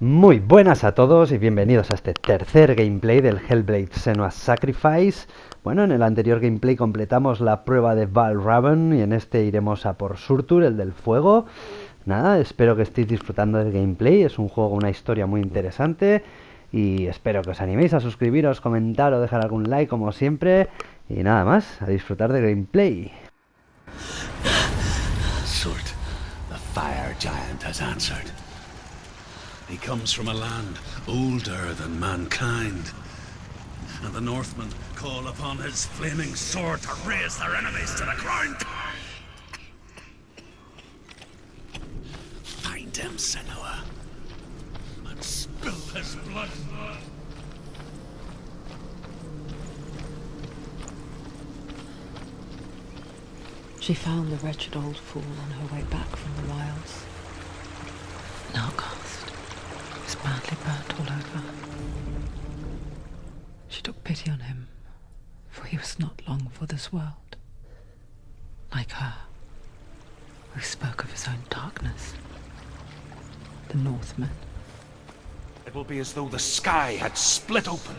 Muy buenas a todos y bienvenidos a este tercer gameplay del Hellblade Senuas Sacrifice. Bueno, en el anterior gameplay completamos la prueba de Valraven y en este iremos a por Surtur, el del fuego. Nada, espero que estéis disfrutando del gameplay, es un juego, una historia muy interesante y espero que os animéis a suscribiros, comentar o dejar algún like como siempre. Y nada más, a disfrutar del gameplay. Surt, the fire giant has answered. He comes from a land older than mankind, and the Northmen call upon his flaming sword to raise their enemies to the ground. Find him, Senua, and spill his blood. She found the wretched old fool on her way back from the wilds. An outcast. He was badly burnt all over. She took pity on him, for he was not long for this world. Like her, who spoke of his own darkness. The Northmen. It will be as though the sky had split open,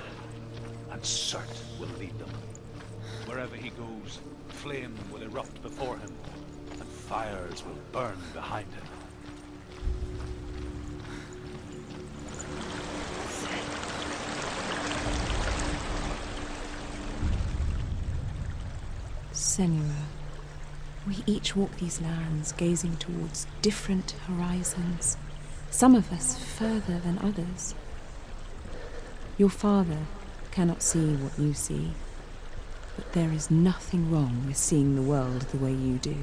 and Surt will lead them. Wherever he goes, flame will erupt before him, and fires will burn behind him. Senua, we each walk these lands gazing towards different horizons, some of us further than others. Your father cannot see what you see, but there is nothing wrong with seeing the world the way you do.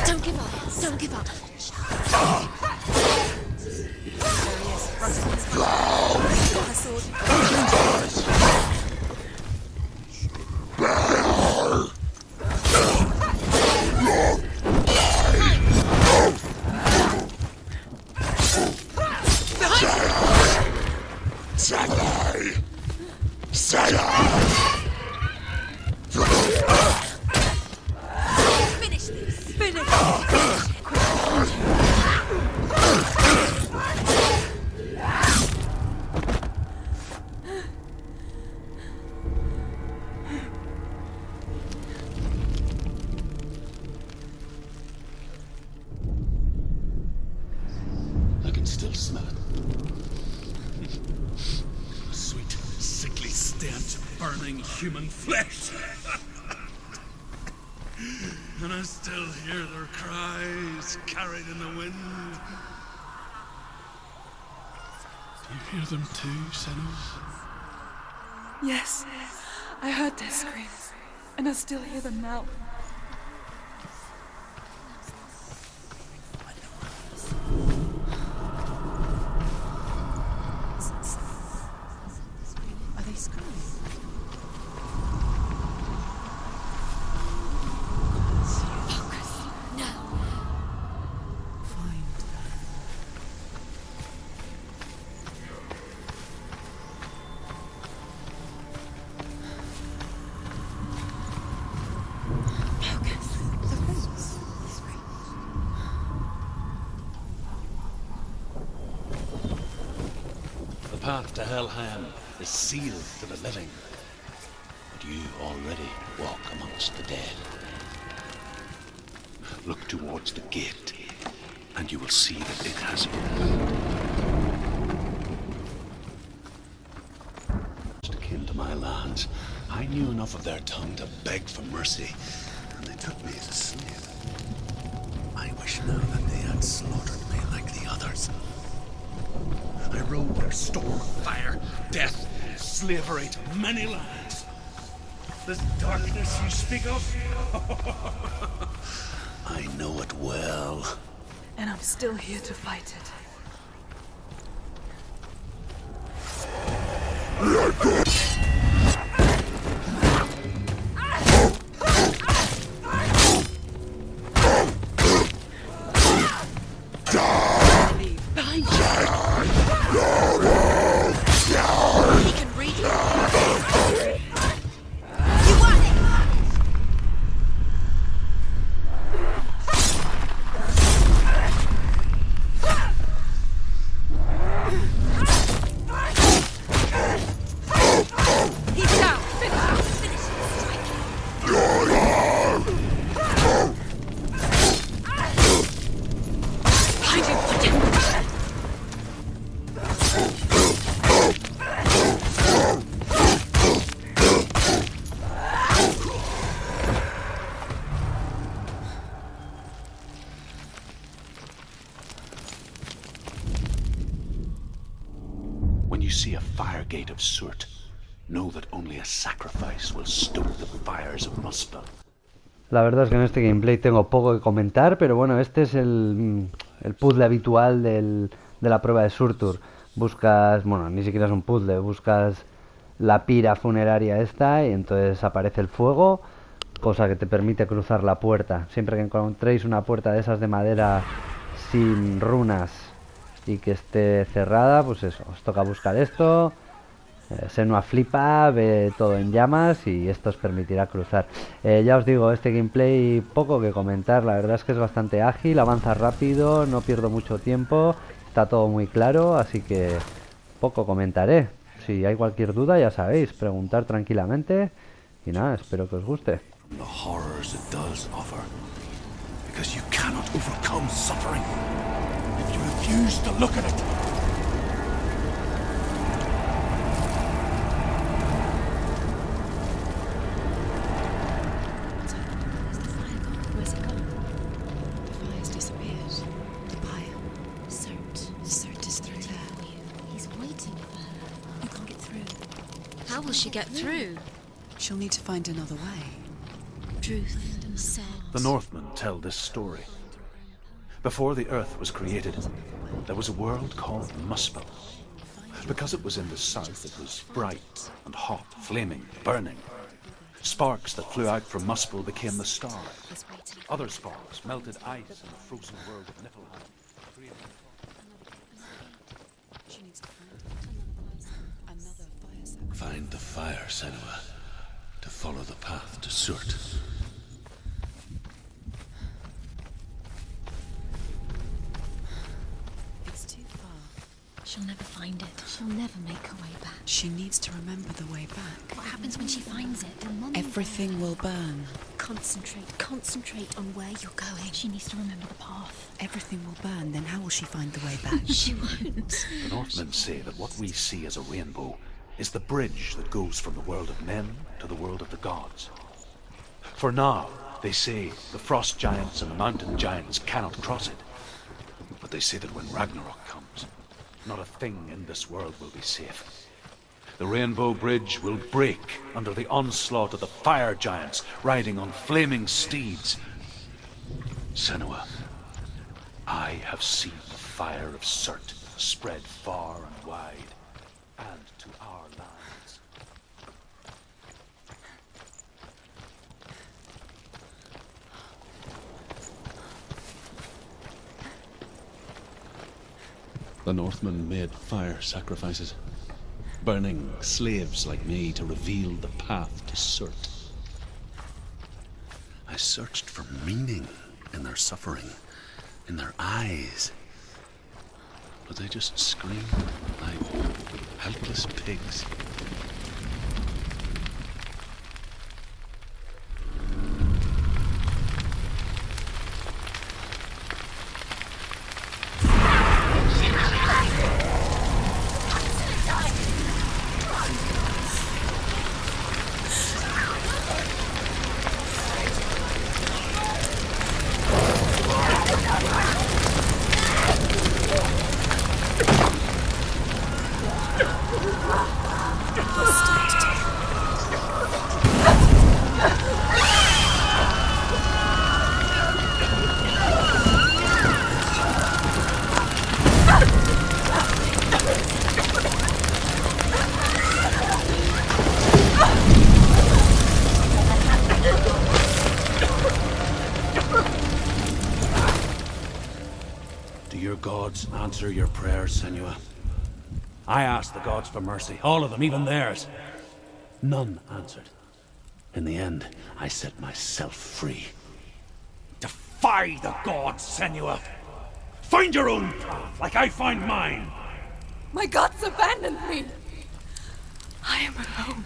Don't give up. Got her sword. Finish this. Finish. I can still smell it. A sweet, sickly stench of burning human flesh. And I still hear their cries carried in the wind. Do you hear them too, Senuas? Yes, I heard their screams, and I still hear them now. Are they screaming? Focus now. Find Focus. The roots. The path to Helheim is sealed to the living, but you already walk amongst the dead. Look towards the gate, and you will see that it has opened. Akin to my lands, I knew enough of their tongue to beg for mercy, and they took me as a slave. I wish now that they had slaughtered me like the others. I rode their storm of fire, death, slavery to many lands. This darkness you speak of, I know it well. And I'm still here to fight it. When you see a fire gate of soot, know that only a sacrifice will stoke the fires of Muspel. La verdad es que en este gameplay tengo poco que comentar, pero bueno, este es el puzzle habitual de la prueba de Surtur. Buscas, bueno, ni siquiera es un puzzle, buscas la pira funeraria esta y entonces aparece el fuego, cosa que te permite cruzar la puerta. Siempre que encontréis una puerta de esas de madera sin runas y que esté cerrada, pues eso, os toca buscar esto. Senuas flipa, ve todo en llamas y esto os permitirá cruzar. Ya os digo, este gameplay poco que comentar, la verdad es que es bastante ágil, avanza rápido, no pierdo mucho tiempo, está todo muy claro, así que poco comentaré. Si hay cualquier duda, ya sabéis, preguntar tranquilamente y nada, espero que os guste. The horrors it does offer, because you cannot overcome suffering if you refuse to look at it. How will she get through? She'll need to find another way. Truth said. The Northmen tell this story. Before the Earth was created, there was a world called Muspel. Because it was in the south, it was bright and hot, flaming, burning. Sparks that flew out from Muspel became the stars. Other sparks melted ice in the frozen world of Niflheim. Find the fire, Senua, to follow the path to Surt. It's too far. She'll never find it. She'll never make her way back. She needs to remember the way back. What happens when she finds it? Everything will burn. Concentrate on where you're going. She needs to remember the path. Everything will burn, then how will she find the way back? She won't. The Northmen say that what we see as a rainbow is the bridge that goes from the world of men to the world of the gods. For now, they say, the frost giants and the mountain giants cannot cross it. But they say that when Ragnarok comes, not a thing in this world will be safe. The rainbow bridge will break under the onslaught of the fire giants riding on flaming steeds. Senua, I have seen the fire of Surt spread far and wide, and to our lands. The Northmen made fire sacrifices, burning slaves like me to reveal the path to Surt. I searched for meaning in their suffering, in their eyes. But they just screamed like helpless pigs. gods answer your prayers, Senua. I asked the gods for mercy, all of them, even theirs. None answered. In the end, I set myself free. Defy the gods, Senua! Find your own path, like I find mine! My gods abandoned me! I am alone.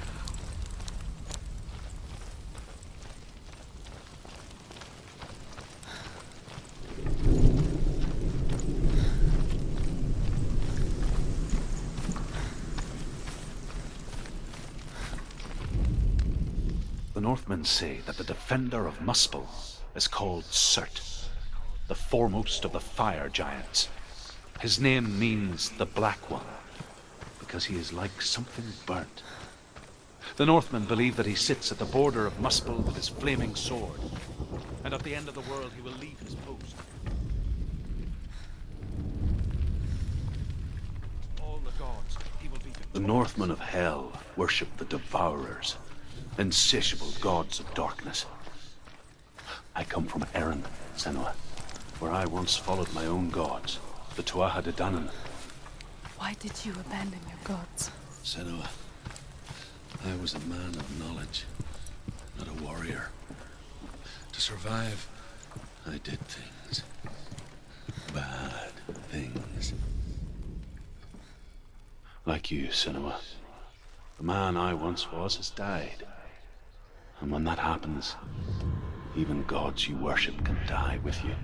The Northmen say that the defender of Muspel is called Surt, the foremost of the fire giants. His name means the Black One, because he is like something burnt. The Northmen believe that he sits at the border of Muspel with his flaming sword, and at the end of the world he will leave his post. All the gods, he will be victorious. The Northmen of Hell worship the Devourers, insatiable gods of darkness. I come from Erin, Senua, where I once followed my own gods, the Tuatha De Danann. Why did you abandon your gods? Senua, I was a man of knowledge, not a warrior. To survive, I did things. Bad things. Like you, Senua. The man I once was has died. And when that happens, even gods you worship can die with you.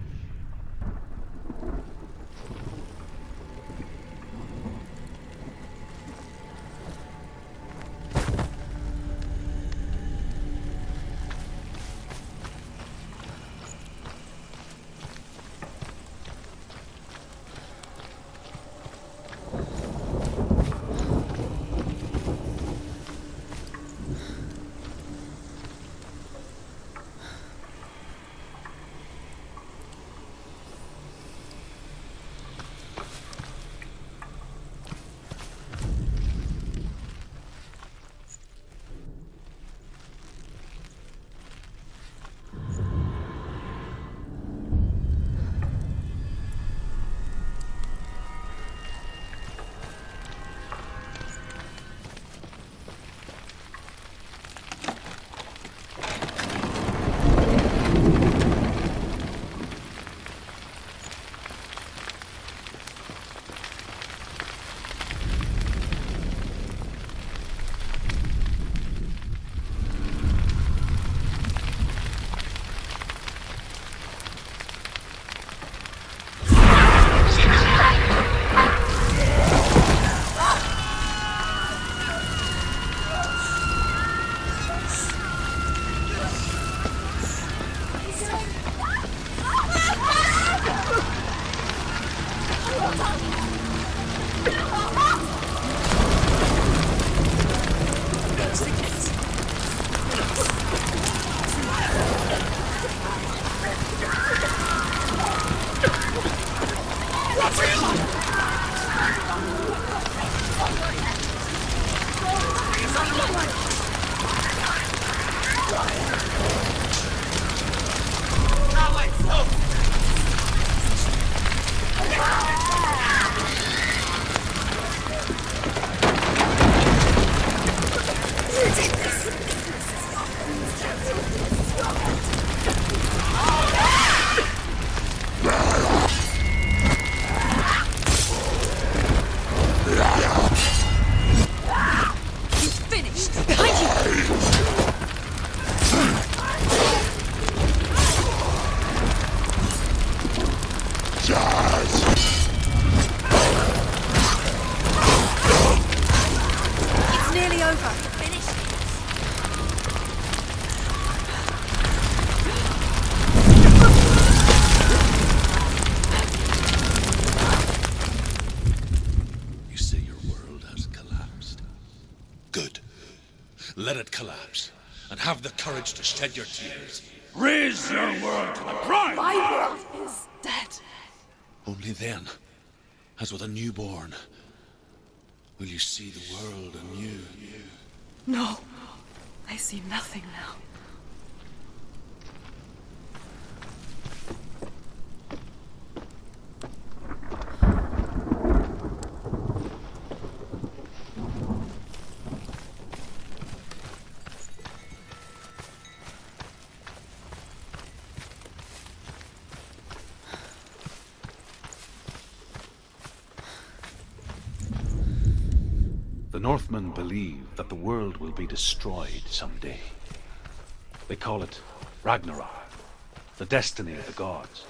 Let it collapse, and have the courage to shed your tears. Raise your world to the prime! My world is dead. Only then, as with a newborn, will you see the world anew. No, I see nothing now. Northmen believe that the world will be destroyed someday. They call it Ragnarok, the destiny of the gods.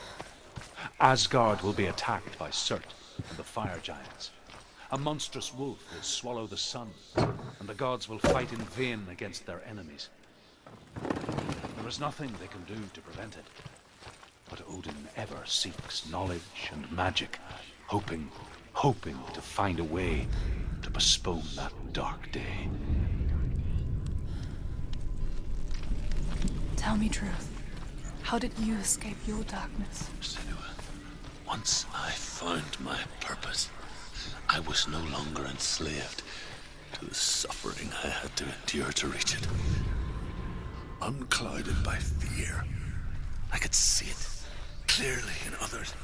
Asgard will be attacked by Surt and the fire giants. A monstrous wolf will swallow the sun, and the gods will fight in vain against their enemies. There is nothing they can do to prevent it. But Odin ever seeks knowledge and magic, hoping to find a way to postpone that dark day. Tell me truth. How did you escape your darkness? Senua, once I found my purpose, I was no longer enslaved to the suffering I had to endure to reach it. Unclouded by fear, I could see it clearly in others.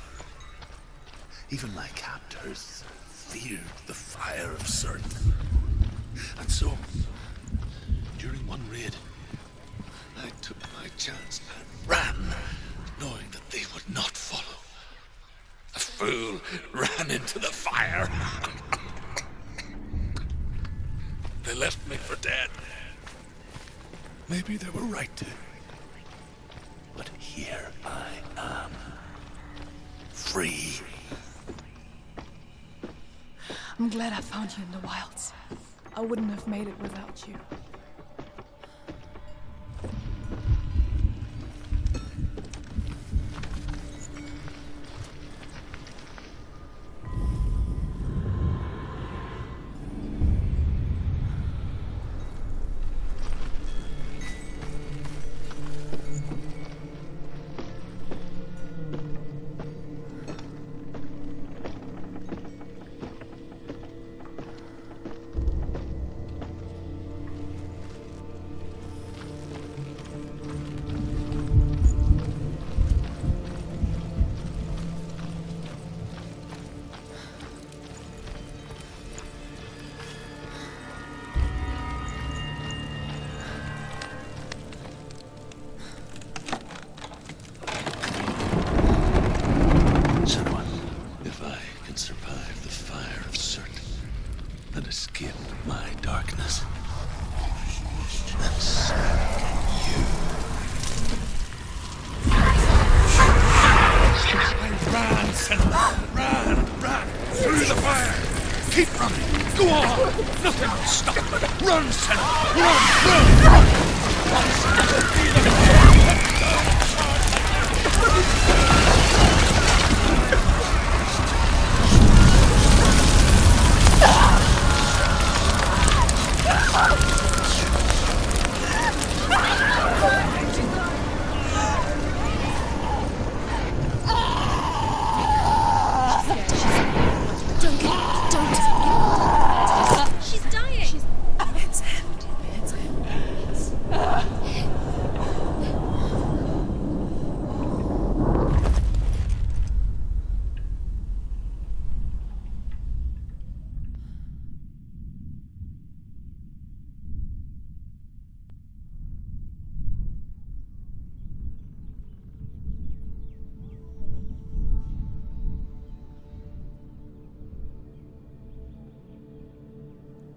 Even my captors feared the fire of Surt. And so, during one raid, I took my chance and ran, knowing that they would not follow. A fool ran into the fire. They left me for dead. Maybe they were right to. But here I am. Free. I'm glad I found you in the wilds. I wouldn't have made it without you.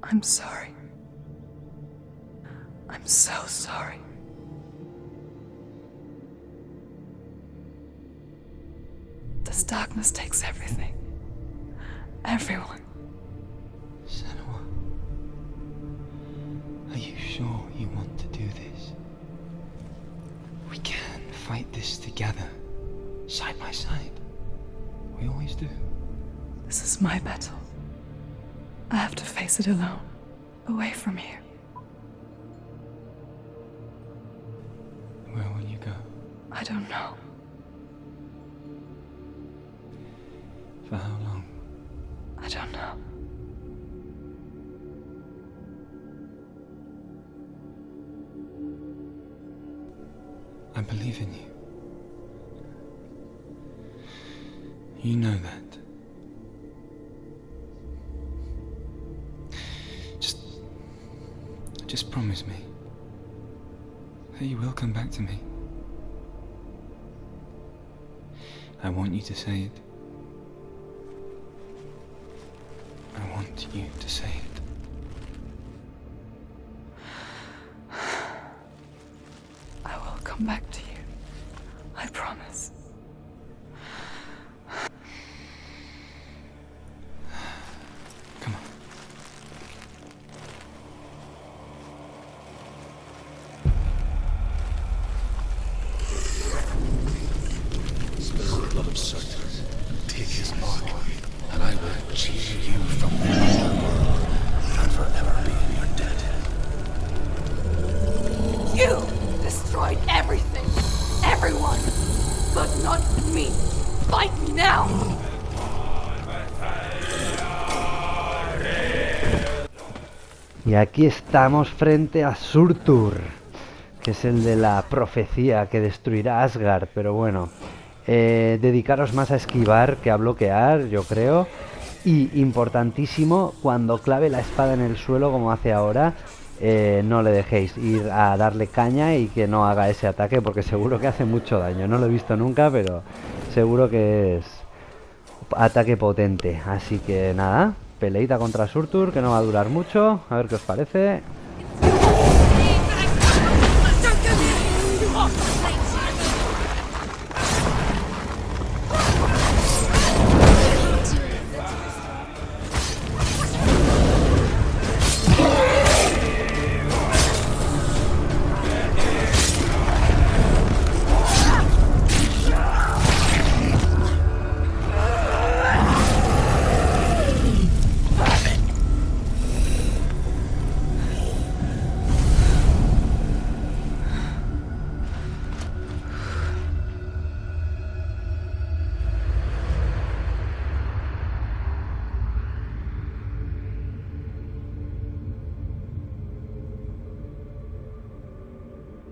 I'm sorry. I'm so sorry. This darkness takes everything. Everyone. Senua, are you sure you want to do this? We can fight this together, side by side. We always do. This is my battle. I have to face it alone, away from here. Where will you go? I don't know. For how long? I don't know. I believe in you. You know that. Just promise me that you will come back to me. I want you to say it. I want you to say it. come back to you. I promise. Come on. Spill the blood of Surt. Take his mark, and I will cheer you from the underworld and forever be in your debt. You destroyed everything, everyone, but not me. Fight me now. Y aquí estamos frente a Surtur, que es el de la profecía que destruirá Asgard, pero bueno, dedicaros más a esquivar que a bloquear, yo creo. Y importantísimo, cuando clave la espada en el suelo como hace ahora, no le dejéis ir a darle caña y que no haga ese ataque, porque seguro que hace mucho daño. No lo he visto nunca, pero seguro que es ataque potente. Así que nada, peleita contra Surtur, que no va a durar mucho. A ver qué os parece.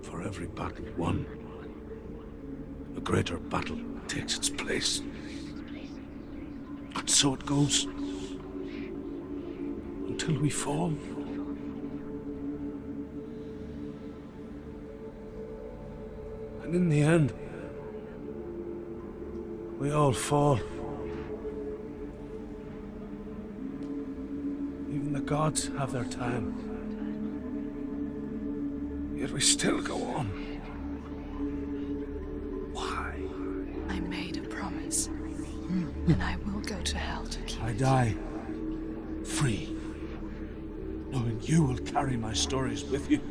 For every battle won, a greater battle takes its place. And so it goes. Until we fall. And in the end, we all fall. Even the gods have their time. Yet we still go on. Why? I made a promise, and I will go to hell to keep I it. die free, knowing you will carry my stories with you.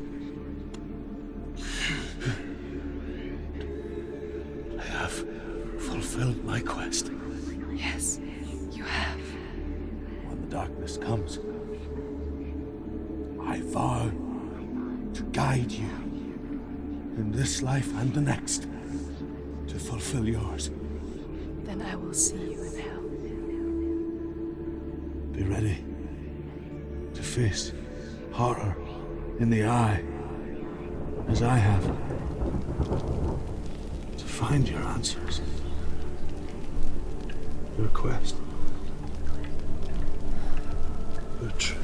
I have fulfilled my quest. Yes, you have. When the darkness comes, I vow to guide you in this life and the next to fulfill yours. Then I will see you in hell. Be ready to face horror in the eye, as I have, to find your answers, your quest, your truth.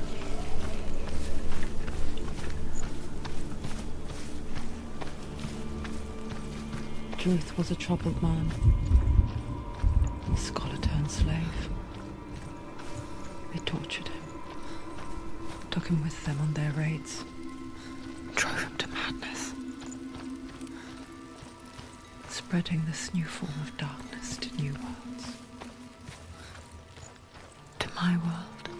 Truth was a troubled man, a scholar turned slave. They tortured him, took him with them on their raids, drove him to madness, spreading this new form of darkness to new worlds, to my world.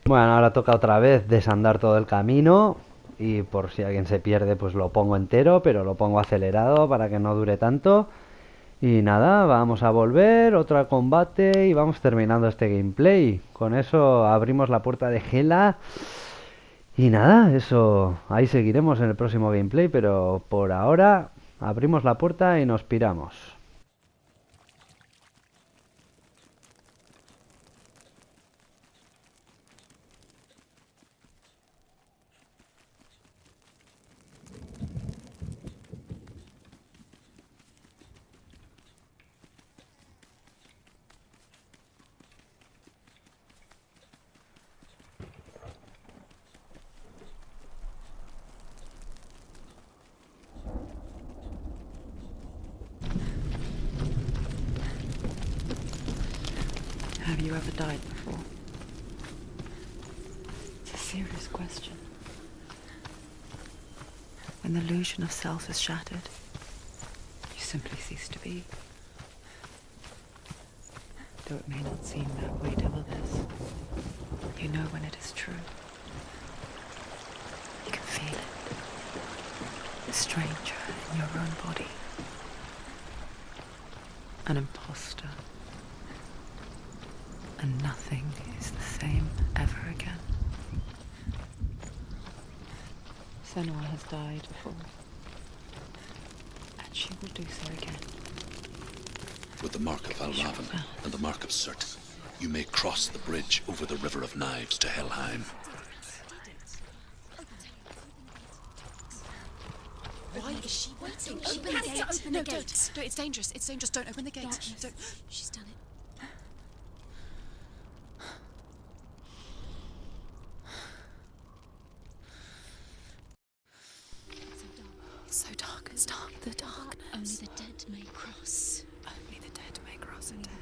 Bueno, ahora toca otra vez desandar todo el camino. Y por si alguien se pierde, pues lo pongo entero, pero lo pongo acelerado para que no dure tanto. Y nada, vamos a volver, otro combate y vamos terminando este gameplay. Con eso abrimos la puerta de Hela. Y nada, eso, ahí seguiremos en el próximo gameplay, pero por ahora abrimos la puerta y nos piramos. Have you ever died before? To see serious question. When the illusion of self is shattered, you simply cease to be. Though it may not seem that way to others, you know when it is true. You can feel it. A stranger in your own body. An imposter. And nothing is the same ever again. Senua has died before. And she will do so again. With the mark of Valravn and the mark of Surt, you may cross the bridge over the River of Knives to Helheim. Why is she waiting? Open the gate. Open the gate. Don't, it's dangerous. It's dangerous. Don't open the gate. Don't. She's done it. It's so dark. It's dark. The darkness. Only the dead may cross. Only the dead may cross into hell.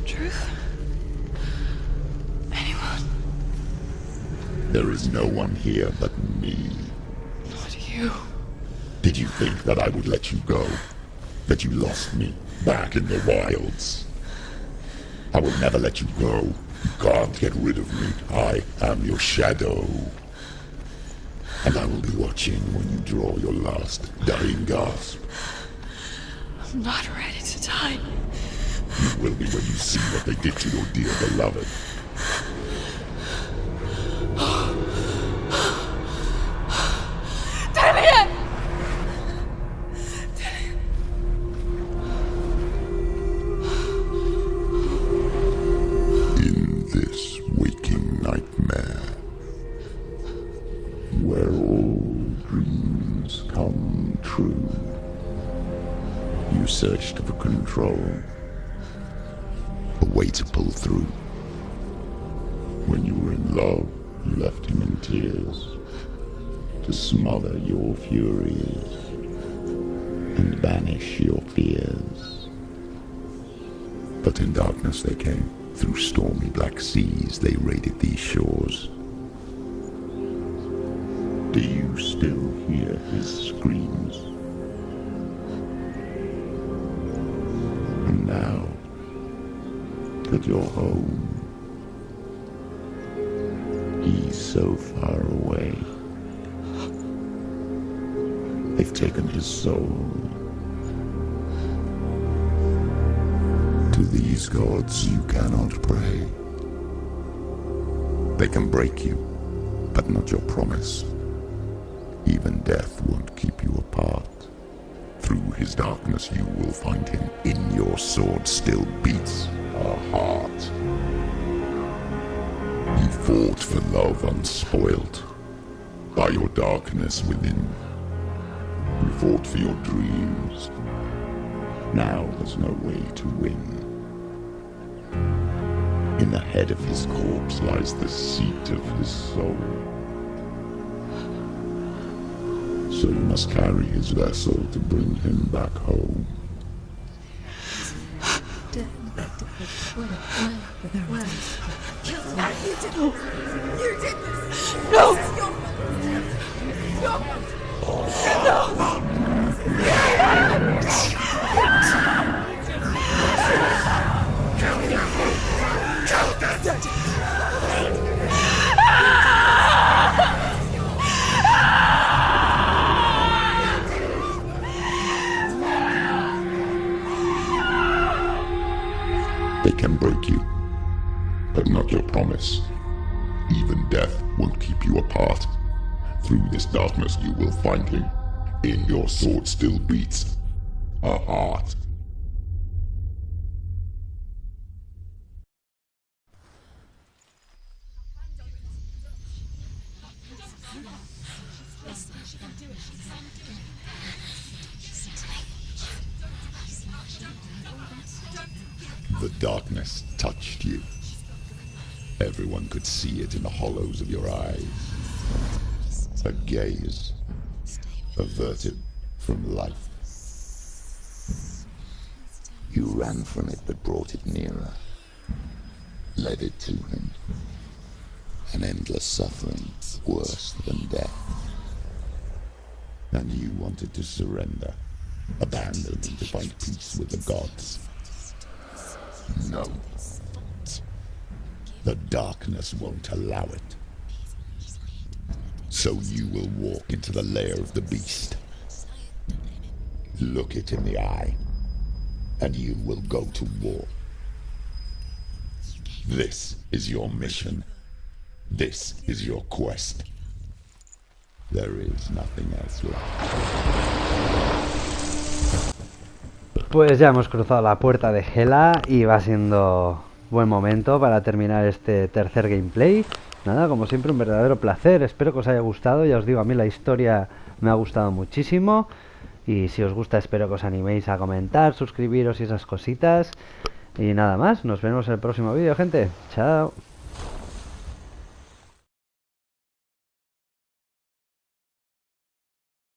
Truth? Anyone? There is no one here but me. Not you. Did you think that I would let you go? That you lost me back in the wilds? I will never let you go. You can't get rid of me. I am your shadow. And I will be watching when you draw your last dying gasp. I'm not ready to die. You will be when you see what they did to your dear beloved. In this waking nightmare, where all dreams come true, you searched for control. A way to pull through. When you were in love, you left him in tears to smother your furies and banish your fears. But in darkness they came. Through stormy black seas they raided these shores. Do you still hear his screams? And now that you're home, he's so far away. They've taken his soul. To these gods you cannot pray. They can break you, but not your promise. Even death won't keep you apart. Through his darkness you will find him. In your sword still beats a heart. You fought for love unspoilt by your darkness within. You fought for your dreams. Now there's no way to win. In the head of his corpse lies the seat of his soul. So you must carry his vessel to bring him back home. You did this! No! They can break you, but not your promise. Even death won't keep you apart. Through this darkness you will find him. In your sword still beats a heart. darkness touched you. Everyone could see it in the hollows of your eyes. A gaze averted from life. You ran from it but brought it nearer. Led it to him. An endless suffering worse than death. And you wanted to surrender. Abandon and to find peace with the gods. No. The darkness won't allow it. So you will walk into the lair of the beast. Look it in the eye, and you will go to war. This is your mission. This is your quest. There is nothing else left. Pues ya hemos cruzado la puerta de Hela y va siendo buen momento para terminar este tercer gameplay. Nada, como siempre, un verdadero placer. Espero que os haya gustado. Ya os digo, a mí la historia me ha gustado muchísimo. Y si os gusta, espero que os animéis a comentar, suscribiros y esas cositas. Y nada más, nos vemos en el próximo vídeo, gente. Chao.